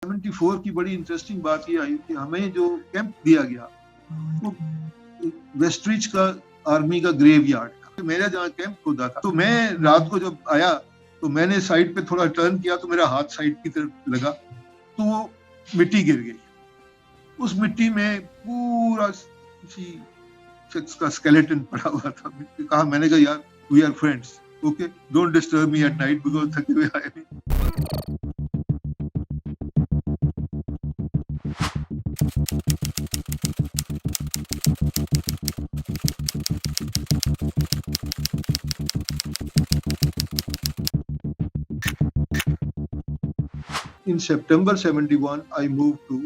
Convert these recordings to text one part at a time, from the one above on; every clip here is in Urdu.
74 کی بڑی انٹرسٹنگ بات یہ آئی کہ ہمیں جو کیمپ دیا گیا وہ ویسٹریچ کا آرمی کا گریو یارڈ تھا. میرا جہاں کیمپ کھودا تھا تو میں رات کو جب آیا تو میں نے سائڈ پہ تھوڑا ٹرن کیا تو میرا ہاتھ سائڈ کی طرف لگا تو وہ مٹی گر گئی. اس مٹی میں پورا کسی شخص کا اسکیلیٹن پڑا ہوا تھا. کہا میں نے کہا یار we are friends, okay don't disturb me at night because تھکے ہوئے آئے ہیں. In September 71 I moved to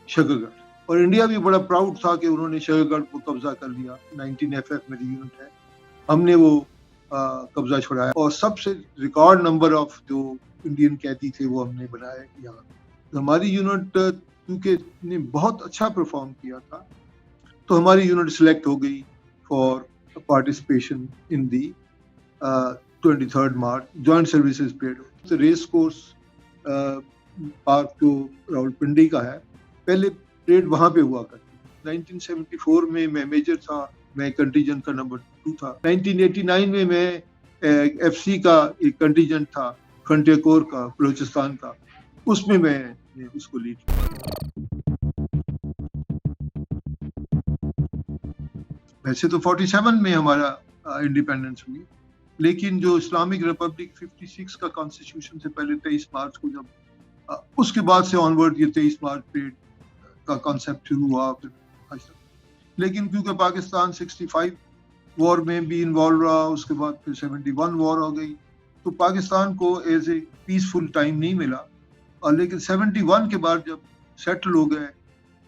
شکرگڑھ اور انڈیا بھی بڑا پراؤڈ تھا کہ انہوں نے شکرگڑھ کو قبضہ کر لیا. 19FF میری یونٹ ہے, ہم نے وہ قبضہ چھڑایا اور سب سے ریکارڈ نمبر آف جو انڈین قیدی تھے وہ ہم نے بنائے یہاں. ہماری یونٹ کیونکہ نے بہت اچھا پرفارم کیا تھا تو ہماری یونٹ سلیکٹ ہو گئی for participation in the 23rd March joint services parade. Race course park جو راولپنڈی کا ہے, پہلے پریڈ وہاں پہ ہوا کرتی. 1974 میں میں میجر تھا, میں کنٹیجنٹ کا نمبر 2 تھا. 1989 میں FC کا ایک کنٹیجنٹ تھا فرنٹیئر کور کا بلوچستان کا, اس میں نے اس کو لیڈ کیا. ویسے تو 47 میں ہمارا انڈیپینڈنس ہوئی, لیکن جو اسلامک ریپبلک 56 کا کانسٹیٹیوشن سے پہلے 23 مارچ کو جب اس کے بعد سے آنورڈ یہ 23 مارچ پریڈ کا کانسیپٹ شروع ہوا. لیکن کیونکہ پاکستان 65 وار میں بھی انوالو رہا, اس کے بعد پھر 71 وار ہو گئی, تو پاکستان کو ایز اے پیسفل ٹائم نہیں ملا. اور لیکن 71 کے بعد جب سیٹل ہو گئے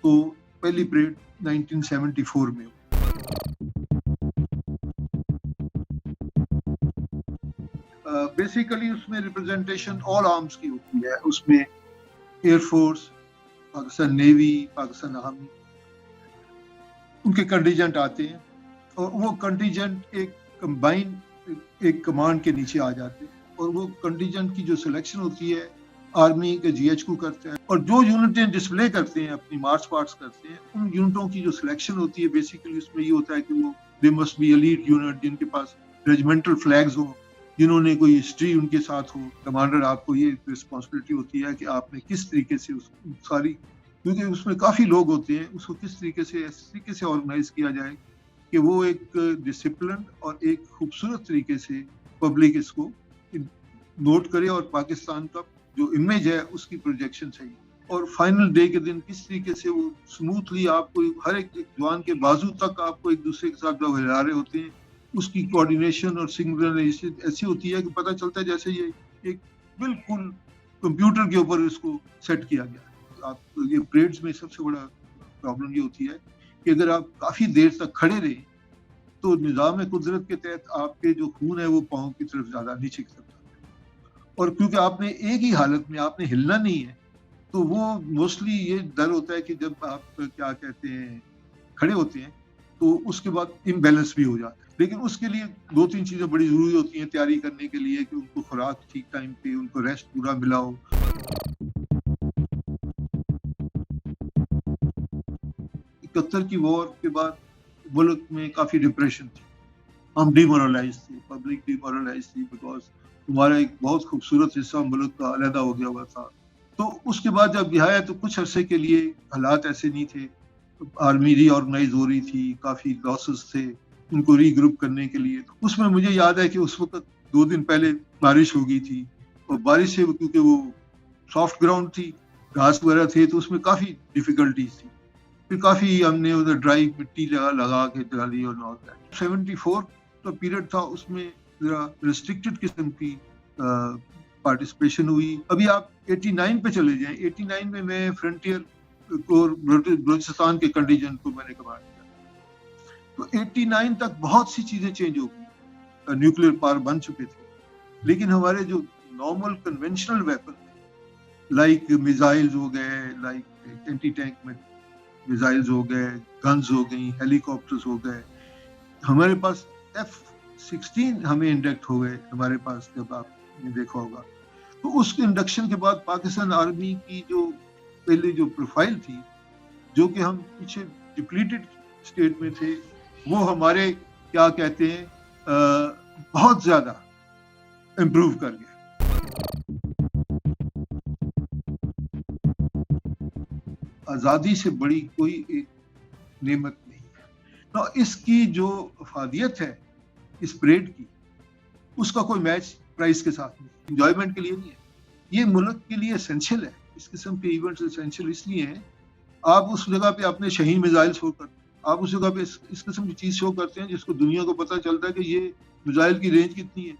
تو پہلی پریڈ 1974 میں. بیسیکلی اس میں ریپرزنٹیشن آل آرمز کی ہوتی ہے. اس میں air force, Pakistan navy, Pakistan army, ان کے کنٹیجنٹ آتے ہیں اور وہ کنٹیجنٹ ایک کمبائن ایک کمانڈ کے نیچے آ جاتے ہیں. اور وہ کنٹیجنٹ کی جو سلیکشن ہوتی ہے آرمی کے GH کو کرتے ہیں, اور جو یونٹیں ڈسپلے کرتے ہیں اپنی مارچ پاسٹ کرتے ہیں ان یونٹوں کی جو سلیکشن ہوتی ہے بیسیکلی اس میں یہ ہوتا ہے کہ وہ they must be elite unit جن کے پاس ریجمنٹل فلیگز ہوں, جنہوں نے کوئی ہسٹری ان کے ساتھ ہو. کمانڈر آپ کو یہ رسپانسبلٹی ہوتی ہے کہ آپ نے کس طریقے سے اس ساری, کیونکہ اس میں کافی لوگ ہوتے ہیں, اس کو کس طریقے سے اس طریقے سے آرگنائز کیا جائے کہ وہ ایک ڈسپلن اور ایک خوبصورت طریقے سے پبلک اس کو نوٹ کرے اور پاکستان کا جو امیج ہے اس کی پروجیکشن صحیح. اور فائنل ڈے کے دن کس طریقے سے وہ اسموتھلی آپ کو ہر ایک جوان کے بازو تک آپ کو ایک دوسرے کے ساتھ جو ہلا رہے ہوتے ہیں, اس کی کوآرڈینیشن اور سنکرونائزیشن ایسی ہوتی ہے کہ پتہ چلتا ہے جیسے یہ ایک بالکل کمپیوٹر کے اوپر اس کو سیٹ کیا گیا. آپ یہ پریڈز میں سب سے بڑا پرابلم یہ ہوتی ہے کہ اگر آپ کافی دیر تک کھڑے رہیں تو نظام قدرت کے تحت آپ کے جو خون ہے وہ پاؤں کی طرف زیادہ نہیں چھک سکتا, اور کیونکہ آپ نے ایک ہی حالت میں آپ نے ہلنا نہیں ہے تو وہ موسٹلی یہ ڈر ہوتا ہے کہ جب آپ کیا کہتے ہیں کھڑے ہوتے ہیں تو اس کے بعد امبیلنس بھی ہو جاتا ہے. لیکن اس کے لیے 2-3 چیزیں بڑی ضروری ہوتی ہیں تیاری کرنے کے لیے کہ ان کو خوراک ٹھیک ٹائم پہ, ان کو ریسٹ پورا ملا ہو. 71 کی وار کے بعد ملک میں کافی ڈپریشن تھی, ہم ڈی مورلائز تھے, پبلک ڈی مورلائز تھی, بیکاز ہمارا ایک بہت خوبصورت حصہ ملک کا علیحدہ ہو گیا ہوا تھا. تو اس کے بعد جب رہا ہے تو کچھ عرصے کے لیے حالات ایسے نہیں تھے, آرمی ری آرگنائز ہو رہی تھی, کافی لاسز تھے ان کو ری گروپ کرنے کے لیے. اس میں مجھے یاد ہے کہ اس وقت 2 دن پہلے بارش ہو گئی تھی, اور بارش سے کیونکہ وہ سافٹ گراؤنڈ تھی, گھاس وغیرہ تھے, تو اس میں کافی ڈیفیکلٹیز تھی. پھر کافی ہم نے ادھر ڈرائی مٹی لگا کے ڈالی اور آل دیٹ. 74 کا پیریڈ تھا, اس میں ذرا ریسٹرکٹڈ قسم کی پارٹیسپیشن ہوئی. ابھی آپ 89 پہ چلے جائیں, 89 میں فرنٹیئر کور بلوچستان کے کنٹیجنٹ کو میں نے کمانڈ کیا. تو 89 تک بہت سی چیزیں چینج ہو گئی, نیوکلیر پاور بن چکے تھے, لیکن ہمارے جو normal conventional weapon like missiles ہو گئے, لائک اینٹی ٹینک میں میزائلز ہو گئے, گنز ہو گئی, ہیلی کاپٹرز ہو گئے, ہمارے پاس F-16 ہمیں انڈکٹ ہو گئے ہمارے پاس, جب آپ نے دیکھا ہوگا. تو اس کے انڈکشن کے بعد پاکستان آرمی کی جو پہلے جو پروفائل تھی، جو کہ ہم پیچھے ڈپلیٹڈ اسٹیٹ میں تھے، وہ ہمارے کیا کہتے ہیں بہت زیادہ امپروو کر گیا. آزادی سے بڑی کوئی ایک نعمت نہیں ہے. تو اس کی جو افادیت ہے اس پریڈ کی، اس کا کوئی میچ پرائز کے ساتھ نہیں. انجوائمنٹ کے لیے نہیں ہے، یہ ملک کے لیے اسینشیل ہے. اس قسم کے ایونٹس اسینشیل اس لیے ہیں، آپ اس جگہ پہ اپنے شہین میزائل شو کرتے ہیں، آپ اس جگہ پہ اس قسم کی چیز شو کرتے ہیں جس کو دنیا کو پتہ چلتا ہے کہ یہ میزائل کی رینج کتنی ہے.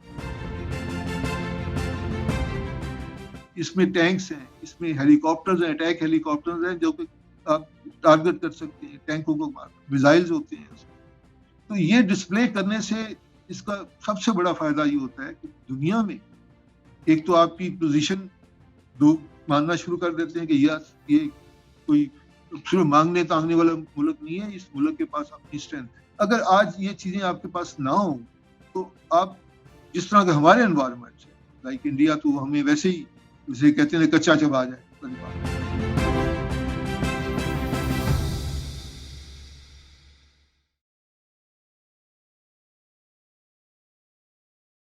اس میں ٹینکس ہیں، اس میں ہیلی کاپٹرز ہیں، اٹیک ہیلی کاپٹرز ہیں جو کہ آپ ٹارگٹ کر سکتے ہیں، ٹینکوں کو مار، میزائلز ہوتے ہیں اس میں. تو یہ ڈسپلے کرنے سے اس کا سب سے بڑا فائدہ یہ ہوتا ہے کہ دنیا میں ایک تو آپ کی پوزیشن لوگ ماننا شروع کر دیتے ہیں کہ یہ کوئی صرف مانگنے تانگنے والا ملک نہیں ہے، اس ملک کے پاس اپنی اسٹرینتھ ہے. اگر آج یہ چیزیں آپ کے پاس نہ ہوں تو آپ جس طرح کے ہمارے انوائرمنٹ ہے لائک انڈیا، تو ہمیں ویسے ہی اسے کہتے ہیں کچا چبا جائے.